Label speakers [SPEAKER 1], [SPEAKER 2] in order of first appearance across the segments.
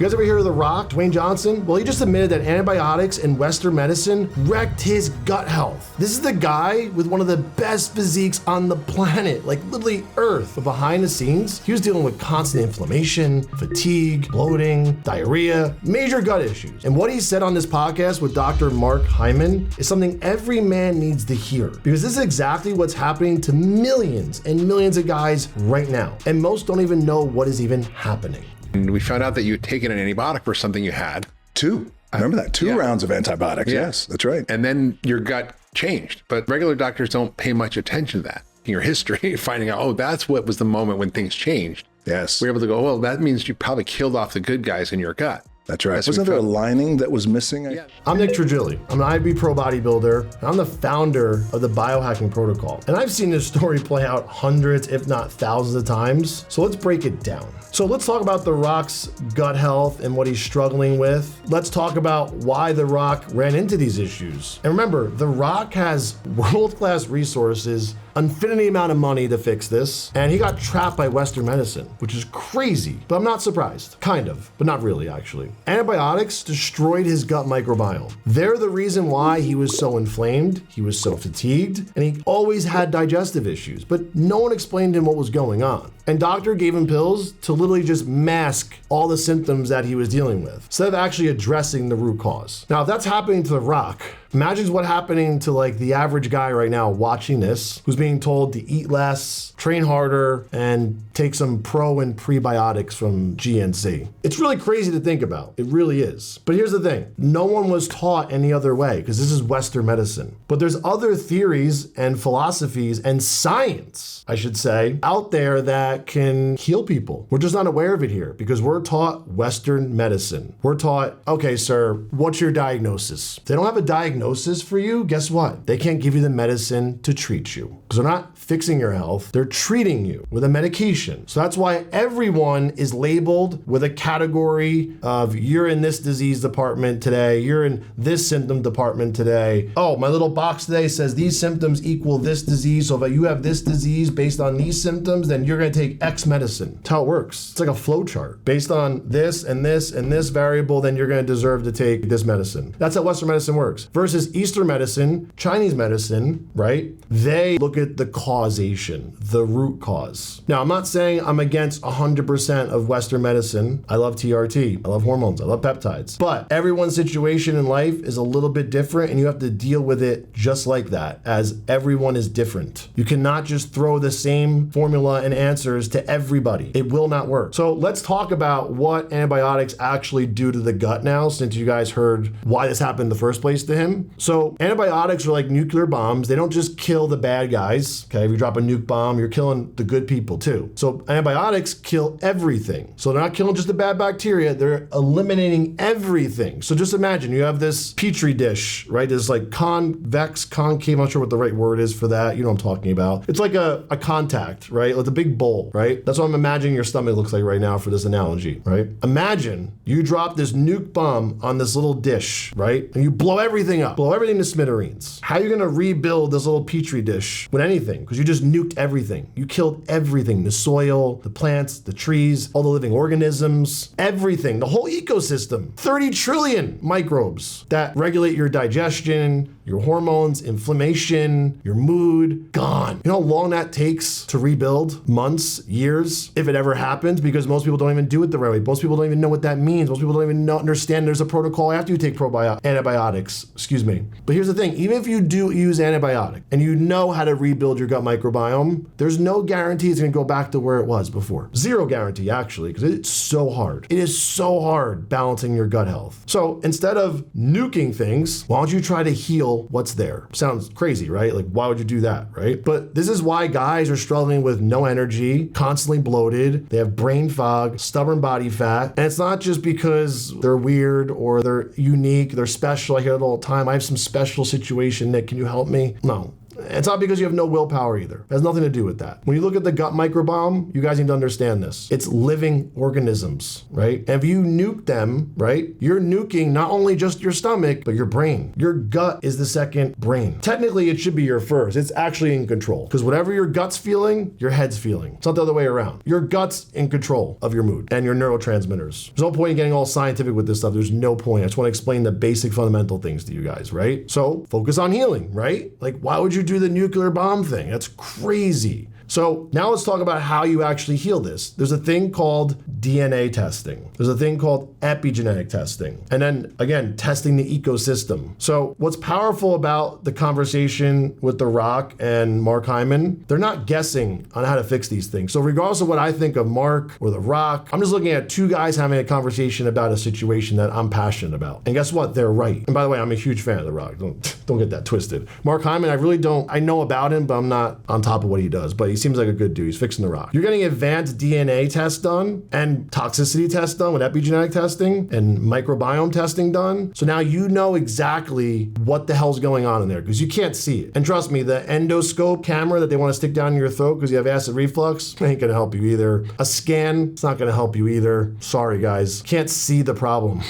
[SPEAKER 1] You guys ever hear of The Rock, Dwayne Johnson? Well, he just admitted that antibiotics and Western medicine wrecked his gut health. This is the guy with one of the best physiques on the planet, like literally Earth. But behind the scenes, he was dealing with constant inflammation, fatigue, bloating, diarrhea, major gut issues. And what he said on this podcast with Dr. Mark Hyman is something every man needs to hear, because this is exactly what's happening to millions and millions of guys right now. And most don't even know what is even happening.
[SPEAKER 2] And we found out that you had taken an antibiotic for something you had.
[SPEAKER 3] Two. I remember that. Two rounds of antibiotics.
[SPEAKER 2] Yeah.
[SPEAKER 3] Yes, that's right.
[SPEAKER 2] And then your gut changed. But regular doctors don't pay much attention to that. Your history, finding out, oh, that's what was the moment when things changed.
[SPEAKER 3] Yes.
[SPEAKER 2] We're able to go, well, that means you probably killed off the good guys in your gut.
[SPEAKER 3] That's right. Wasn't there a lining that was missing?
[SPEAKER 2] Yeah.
[SPEAKER 1] I'm Nick Trigili. I'm an IB Pro bodybuilder, and I'm the founder of the biohacking protocol. And I've seen this story play out hundreds, if not thousands of times. So let's break it down. So let's talk about The Rock's gut health and what he's struggling with. Let's talk about why The Rock ran into these issues. And remember, The Rock has world-class resources, infinity amount of money to fix this, and he got trapped by Western medicine, which is crazy, but I'm not surprised. Kind of, but not really, actually. Antibiotics destroyed his gut microbiome. They're the reason why he was so inflamed, he was so fatigued, and he always had digestive issues, but no one explained to him what was going on. And doctor gave him pills to literally just mask all the symptoms that he was dealing with, instead of actually addressing the root cause. Now, if that's happening to The Rock, imagine what's happening to like the average guy right now watching this, who's being told to eat less, train harder, and take some pro and prebiotics from GNC. It's really crazy to think about. It really is. But here's the thing. No one was taught any other way, because this is Western medicine. But there's other theories and philosophies and science, I should say, out there that can heal people. We're just not aware of it here because we're taught Western medicine. We're taught, okay, sir, what's your diagnosis? If they don't have a diagnosis for you, guess what? They can't give you the medicine to treat you, because they're not fixing your health. They're treating you with a medication. So that's why everyone is labeled with a category of you're in this disease department today, you're in this symptom department today. Oh, my little box today says these symptoms equal this disease. So if you have this disease based on these symptoms, then you're gonna take X medicine. That's how it works. It's like a flow chart. Based on this and this and this variable, then you're gonna deserve to take this medicine. That's how Western medicine works. Versus Eastern medicine, Chinese medicine, right? They look at the causation, the root cause. Now, I'm not saying I'm against 100% of Western medicine. I love TRT, I love hormones, I love peptides. But everyone's situation in life is a little bit different, and you have to deal with it just like that, as everyone is different. You cannot just throw the same formula and answers to everybody. It will not work. So let's talk about what antibiotics actually do to the gut now, since you guys heard why this happened in the first place to him. So antibiotics are like nuclear bombs. They don't just kill the bad guys. Okay, if you drop a nuke bomb, you're killing the good people too. So antibiotics kill everything. So they're not killing just the bad bacteria, they're eliminating everything. So just imagine you have this petri dish, right? This like convex, concave, I'm not sure what the right word is for that. You know what I'm talking about. It's like a contact, right? Like a big bowl, right? That's what I'm imagining your stomach looks like right now for this analogy, right? Imagine you drop this nuke bomb on this little dish, right? And you blow everything up, blow everything to smithereens. How are you gonna rebuild this little petri dish with anything? Because you just nuked everything. You killed everything, the soil, the plants, the trees, all the living organisms, everything, the whole ecosystem. 30 trillion microbes that regulate your digestion, your hormones, inflammation, your mood, gone. You know how long that takes to rebuild? Months, years, if it ever happens, because most people don't even do it the right way. Most people don't even know what that means. Most people don't even understand there's a protocol after you take antibiotics, excuse me. But here's the thing, even if you do use antibiotic and you know how to rebuild your gut microbiome, there's no guarantee it's gonna go back to where it was before. Zero guarantee, actually, because it's so hard. It is so hard balancing your gut health. So instead of nuking things, why don't you try to heal what's there? Sounds crazy, right? Like, why would you do that, right? But this is why guys are struggling with no energy, constantly bloated, they have brain fog, stubborn body fat, and it's not just because they're weird or they're unique, they're special. I hear it all the time. I have some special situation, Nick, can you help me? No. It's not because you have no willpower either. It has nothing to do with that. When you look at the gut microbiome, you guys need to understand this. It's living organisms, right? And if you nuke them, right, you're nuking not only just your stomach, but your brain. Your gut is the second brain. Technically, it should be your first. It's actually in control. Because whatever your gut's feeling, your head's feeling. It's not the other way around. Your gut's in control of your mood and your neurotransmitters. There's no point in getting all scientific with this stuff. There's no point. I just want to explain the basic fundamental things to you guys, right? So focus on healing, right? Like, why would you do the nuclear bomb thing? That's crazy. So now let's talk about how you actually heal this. There's a thing called DNA testing. There's a thing called epigenetic testing. And then again, testing the ecosystem. So what's powerful about the conversation with The Rock and Mark Hyman, they're not guessing on how to fix these things. So regardless of what I think of Mark or The Rock, I'm just looking at two guys having a conversation about a situation that I'm passionate about. And guess what? They're right. And by the way, I'm a huge fan of The Rock. Don't get that twisted. Mark Hyman, I know about him, but I'm not on top of what he does. But he seems like a good dude. He's fixing The Rock. You're getting advanced DNA tests done and toxicity tests done with epigenetic testing and microbiome testing done. So now you know exactly what the hell's going on in there because you can't see it. And trust me, the endoscope camera that they want to stick down your throat because you have acid reflux ain't gonna help you either. A scan, it's not gonna help you either. Sorry guys, can't see the problem.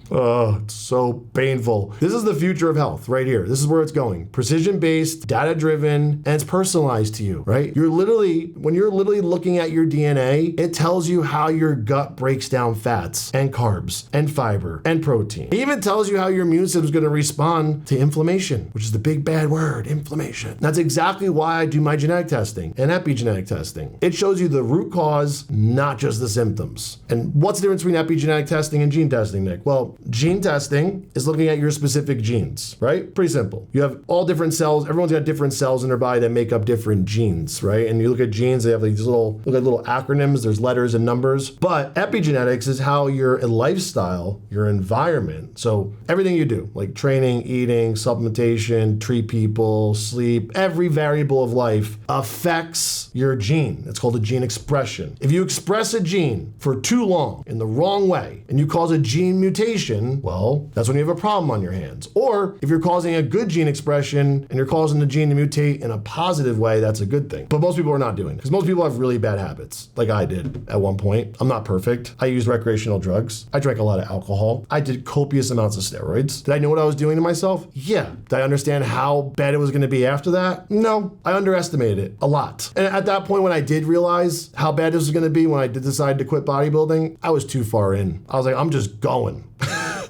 [SPEAKER 1] Oh, it's so painful. This is the future of health right here. This is where it's going. Precision-based, data-driven, and it's personalized to you, right? When you're literally looking at your DNA, it tells you how your gut breaks down fats and carbs and fiber and protein. It even tells you how your immune system is going to respond to inflammation, which is the big bad word, inflammation. That's exactly why I do my genetic testing and epigenetic testing. It shows you the root cause, not just the symptoms. And what's the difference between epigenetic testing and gene testing, Nick? Well, gene testing is looking at your specific genes, right? Pretty simple. You have all different cells. Everyone's got different cells in their body that make up different genes, right? And you look at genes, they have like these little acronyms. There's letters and numbers. But epigenetics is how your lifestyle, your environment, so everything you do, like training, eating, supplementation, treat people, sleep, every variable of life affects your gene. It's called a gene expression. If you express a gene for too long in the wrong way and you cause a gene mutation, well, that's when you have a problem on your hands. Or if you're causing a good gene expression and you're causing the gene to mutate in a positive way, that's a good thing. But most people are not doing it because most people have really bad habits, like I did at one point. I'm not perfect. I used recreational drugs. I drank a lot of alcohol. I did copious amounts of steroids. Did I know what I was doing to myself? Yeah. Did I understand how bad it was going to be after that? No. I underestimated it a lot. And at that point, when I did realize how bad this was going to be, when I did decide to quit bodybuilding, I was too far in. I was like, I'm just going.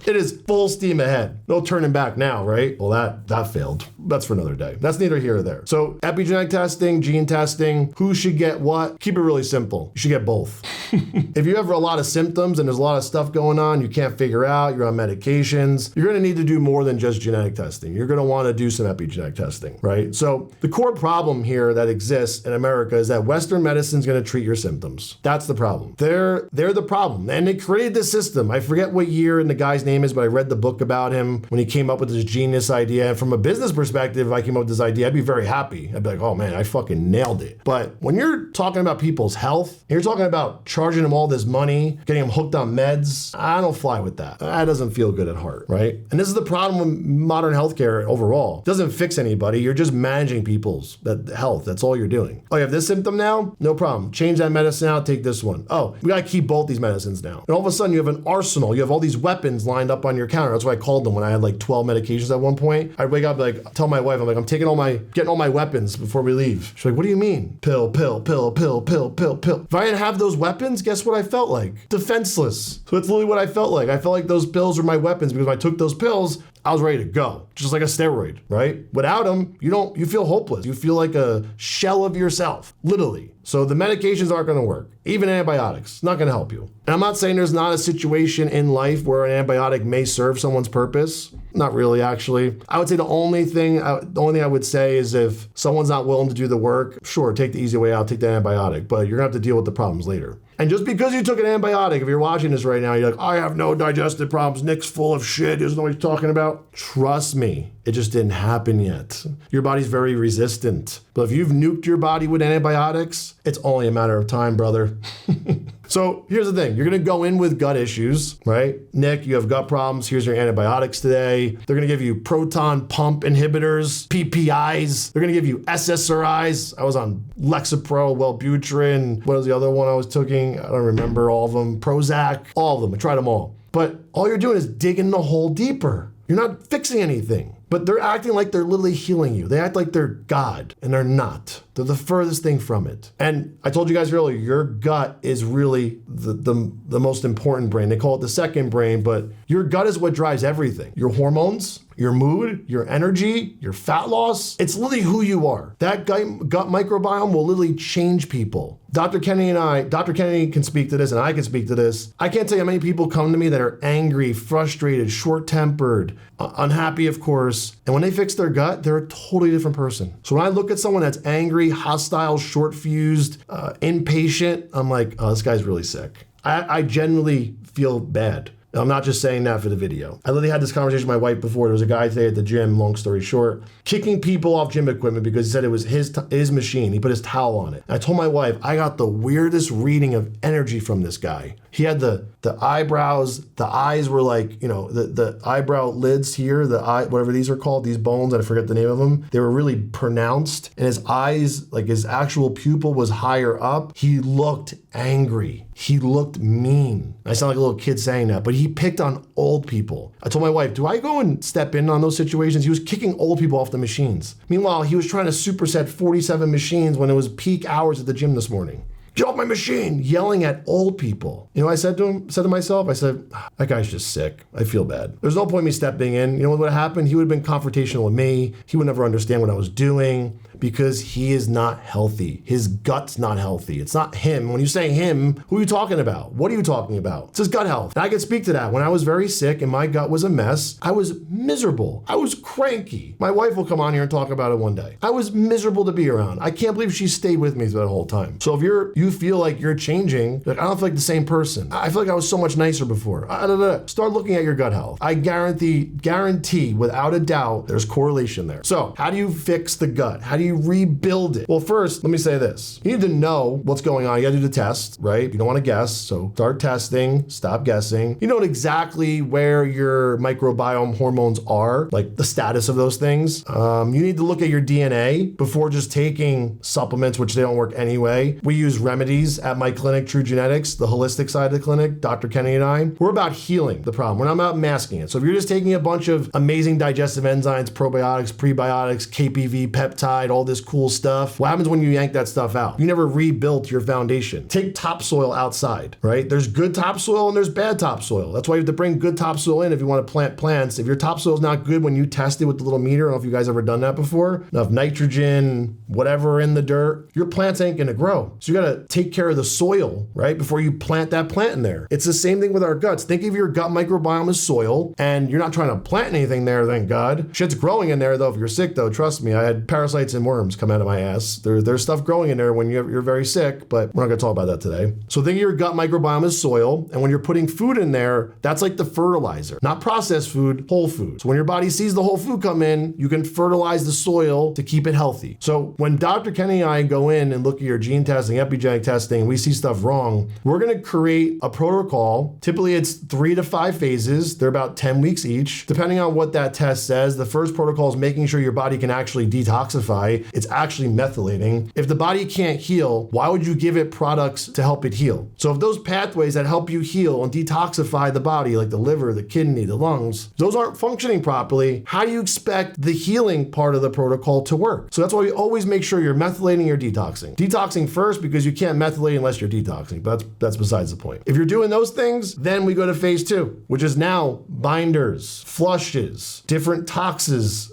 [SPEAKER 1] It is full steam ahead. No turning back now, right? Well, that failed. That's for another day. That's neither here or there. So epigenetic testing, gene testing, who should get what? Keep it really simple. You should get both. If you have a lot of symptoms and there's a lot of stuff going on, you can't figure out, you're on medications, you're gonna need to do more than just genetic testing. You're gonna wanna do some epigenetic testing, right? So the core problem here that exists in America is that Western medicine's gonna treat your symptoms. That's the problem. They're the problem. And they created this system. I forget what year and the guy's name is, but I read the book about him when he came up with this genius idea. And from a business perspective, if I came up with this idea, I'd be very happy. I'd be like, oh man, I fucking nailed it. But when you're talking about people's health, you're talking about charging them all this money, getting them hooked on meds, I don't fly with that. That doesn't feel good at heart, right? And this is the problem with modern healthcare overall. It doesn't fix anybody. You're just managing people's health. That's all you're doing. Oh, you have this symptom now? No problem. Change that medicine out, take this one. Oh, we gotta keep both these medicines now. And all of a sudden you have an arsenal. You have all these weapons lined up on your counter. That's what I called them when I had like 12 medications at one point. I'd wake up, like, tell my wife, I'm like, I'm getting all my weapons before we leave. She's like, what do you mean? Pill, pill, pill, pill, pill, pill, pill. If I didn't have those weapons, guess what I felt like? Defenseless. So it's literally what I felt like. I felt like those pills were my weapons because when I took those pills, I was ready to go, just like a steroid, right? Without them, you feel hopeless. You feel like a shell of yourself, literally. So the medications aren't gonna work. Even antibiotics, not gonna help you. And I'm not saying there's not a situation in life where an antibiotic may serve someone's purpose. Not really, actually. I would say the only thing I would say is if someone's not willing to do the work, sure, take the easy way out, take the antibiotic, but you're gonna have to deal with the problems later. And just because you took an antibiotic, if you're watching this right now, you're like, I have no digestive problems, Nick's full of shit, he doesn't know what he's talking about. Trust me, it just didn't happen yet. Your body's very resistant. But if you've nuked your body with antibiotics, it's only a matter of time, brother. So here's the thing. You're going to go in with gut issues, right? Nick, you have gut problems. Here's your antibiotics today. They're going to give you proton pump inhibitors, PPIs. They're going to give you SSRIs. I was on Lexapro, Wellbutrin. What was the other one I was taking? I don't remember all of them. Prozac, all of them. I tried them all. But all you're doing is digging the hole deeper. You're not fixing anything. But they're acting like they're literally healing you. They act like they're God, and they're not. They're the furthest thing from it. And I told you guys earlier, your gut is really the most important brain. They call it the second brain, but your gut is what drives everything. Your hormones, your mood, your energy, your fat loss. It's literally who you are. That gut microbiome will literally change people. Dr. Kennedy can speak to this, and I can speak to this. I can't tell you how many people come to me that are angry, frustrated, short-tempered, unhappy, of course. And when they fix their gut, they're a totally different person. So when I look at someone that's angry, hostile, short-fused, impatient, I'm like, oh, this guy's really sick. I genuinely feel bad. I'm not just saying that for the video. I literally had this conversation with my wife before. There was a guy today at the gym, long story short, kicking people off gym equipment because he said it was his machine. He put his towel on it. And I told my wife, I got the weirdest reading of energy from this guy. He had the eyebrows, the eyes were like, the eyebrow lids here, whatever these are called, these bones, I forget the name of them. They were really pronounced. And his eyes, like his actual pupil was higher up. He looked angry. He looked mean. I sound like a little kid saying that, but he picked on old people. I told my wife, do I go and step in on those situations? He was kicking old people off the machines. Meanwhile, he was trying to superset 47 machines when it was peak hours at the gym this morning. Get off my machine, yelling at old people. You know what I said to myself? I said, that guy's just sick. I feel bad. There's no point me stepping in. You know what would have happened? He would have been confrontational with me. He would never understand what I was doing because he is not healthy. His gut's not healthy. It's not him. When you say him, who are you talking about? What are you talking about? It's his gut health. And I can speak to that. When I was very sick and my gut was a mess, I was miserable. I was cranky. My wife will come on here and talk about it one day. I was miserable to be around. I can't believe she stayed with me through that whole time. So if you feel like you're changing, like I don't feel like the same person. I feel like I was so much nicer before. Start looking at your gut health. I guarantee without a doubt, there's correlation there. So how do you fix the gut? How do you rebuild it? Well, first, let me say this. You need to know what's going on. You gotta do the test, right? You don't wanna guess, so start testing, stop guessing. You know exactly where your microbiome hormones are, like the status of those things. You need to look at your DNA before just taking supplements, which they don't work anyway. We use remedies at my clinic, True Genetics, the holistic side of the clinic, Dr. Kenny and I. We're about healing the problem. We're not about masking it. So if you're just taking a bunch of amazing digestive enzymes, probiotics, prebiotics, KPV, peptide, all this cool stuff, what happens when you yank that stuff out? You never rebuilt your foundation. Take topsoil outside, right? There's good topsoil and there's bad topsoil. That's why you have to bring good topsoil in if you want to plant plants. If your topsoil is not good when you test it with the little meter, I don't know if you guys ever done that before, enough nitrogen, whatever in the dirt, your plants ain't gonna grow. So you gotta take care of the soil, right? Before you plant that plant in there. It's the same thing with our guts. Think of your gut microbiome as soil, and you're not trying to plant anything there, thank God. Shit's growing in there though if you're sick though, trust me. I had parasites and worms come out of my ass. There's stuff growing in there when you're very sick, but we're not gonna talk about that today. So think of your gut microbiome as soil, and when you're putting food in there, that's like the fertilizer. Not processed food, whole food. So when your body sees the whole food come in, you can fertilize the soil to keep it healthy. So when Dr. Kenny and I go in and look at your gene testing, epigenetic testing, and we see stuff wrong, we're gonna create a protocol. Typically it's 3 to 5 phases. They're about 10 weeks each. Depending on what that test says, the first protocol is making sure your body can actually detoxify. It's actually methylating. If the body can't heal, why would you give it products to help it heal? So if those pathways that help you heal and detoxify the body, like the liver, the kidney, the lungs, those aren't functioning properly, how do you expect the healing part of the protocol to work? So that's why we always make sure you're methylating or detoxing. Detoxing first because you can't methylate unless you're detoxing, but that's besides the point. If you're doing those things, then we go to phase 2, which is now binders, flushes, different toxins,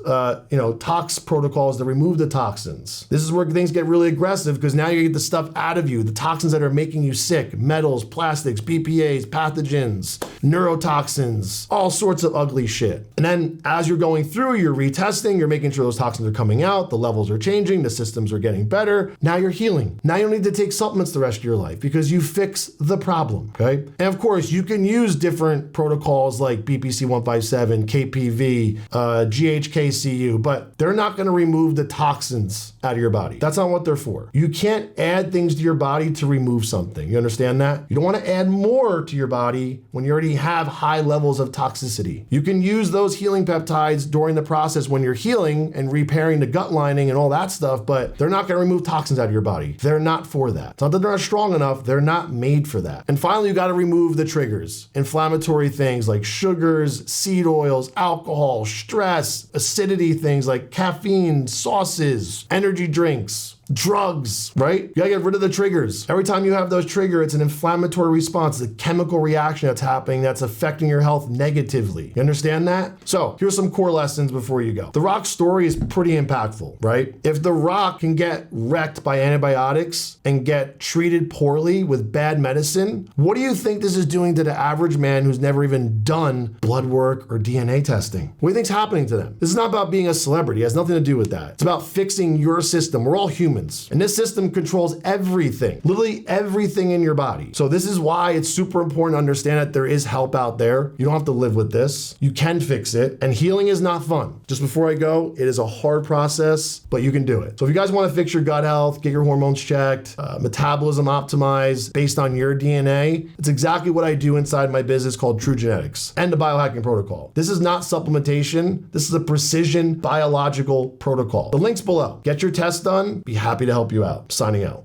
[SPEAKER 1] tox protocols that remove the toxins. This is where things get really aggressive because now you get the stuff out of you, the toxins that are making you sick, metals, plastics, BPAs, pathogens, neurotoxins, all sorts of ugly shit. And then as you're going through, you're retesting, you're making sure those toxins are coming out, the levels are changing, the systems are getting better. Now you're healing. Now you don't need to take supplements the rest of your life because you fix the problem, okay? And of course, you can use different protocols like BPC 157, KPV, GHKCU, but they're not gonna remove the toxins toxins out of your body. That's not what they're for. You can't add things to your body to remove something. You understand that? You don't want to add more to your body when you already have high levels of toxicity. You can use those healing peptides during the process when you're healing and repairing the gut lining and all that stuff, but they're not going to remove toxins out of your body. They're not for that. It's not that they're not strong enough, they're not made for that. And finally, you got to remove the triggers. Inflammatory things like sugars, seed oils, alcohol, stress, acidity things like caffeine, sauces, energy drinks, drugs, right? You gotta get rid of the triggers. Every time you have those triggers, it's an inflammatory response, a chemical reaction that's happening that's affecting your health negatively. You understand that? So here's some core lessons before you go. The Rock's story is pretty impactful, right? If The Rock can get wrecked by antibiotics and get treated poorly with bad medicine, what do you think this is doing to the average man who's never even done blood work or DNA testing? What do you think's happening to them? This is not about being a celebrity. It has nothing to do with that. It's about fixing your system. We're all humans. And this system controls everything, literally everything in your body. So this is why it's super important to understand that there is help out there. You don't have to live with this. You can fix it. And healing is not fun. Just before I go, it is a hard process, but you can do it. So if you guys want to fix your gut health, get your hormones checked, metabolism optimized based on your DNA, it's exactly what I do inside my business called True Genetics and the biohacking protocol. This is not supplementation. This is a precision biological protocol. The link's below. Get your test done. Be happy to help you out. Signing out.